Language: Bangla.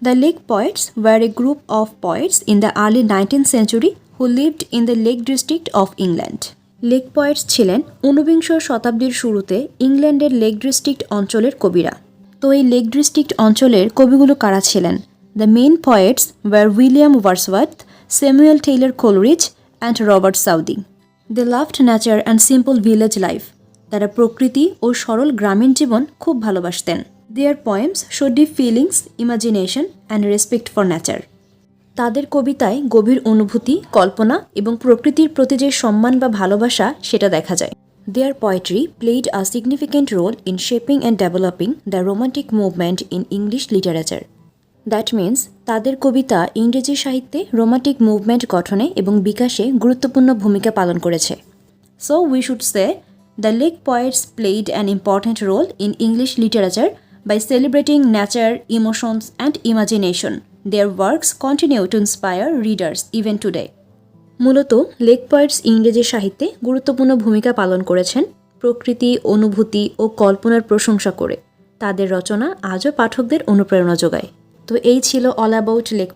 The Lake Poets were a group of poets in the early 19th century who lived in the Lake District of England. Lake poet's ছিলেন ঊনবিংশ শতাব্দীর শুরুতে ইংল্যান্ডের লেক ডিস্ট্রিক্ট অঞ্চলের কবিরা। তো এই লেক ডিস্ট্রিক্ট অঞ্চলের কবিগুলো কারা ছিলেন? The main poets were William Wordsworth, Samuel Taylor Coleridge and Robert Southey. They loved nature and simple village life. তারা প্রকৃতি ও সরল গ্রামীণ জীবন খুব ভালোবাসতেন। Their poems show deep feelings, imagination and respect for nature. তাদের কবিতায় গভীর অনুভূতি, কল্পনা এবং প্রকৃতির প্রতি যে সম্মান বা ভালোবাসা সেটা দেখা যায়। Their poetry played a significant role in shaping and developing the romantic movement in English literature. That means তাদের কবিতা ইংরেজি সাহিত্যে রোমান্টিক মুভমেন্ট গঠনে এবং বিকাশে গুরুত্বপূর্ণ ভূমিকা পালন করেছে। So we should say the lake poets played an important role in English literature by celebrating nature, emotions, and imagination. Their works continue to inspire readers even today. মূলত লেক পয়েটস ইংরেজি সাহিত্যে গুরুত্বপূর্ণ ভূমিকা পালন করেছেন প্রকৃতি, অনুভূতি ও কল্পনার প্রশংসা করে। তাদের রচনা আজও পাঠকদের অনুপ্রেরণা যোগায়। তো এই ছিল অল অ্যাবাউট লেক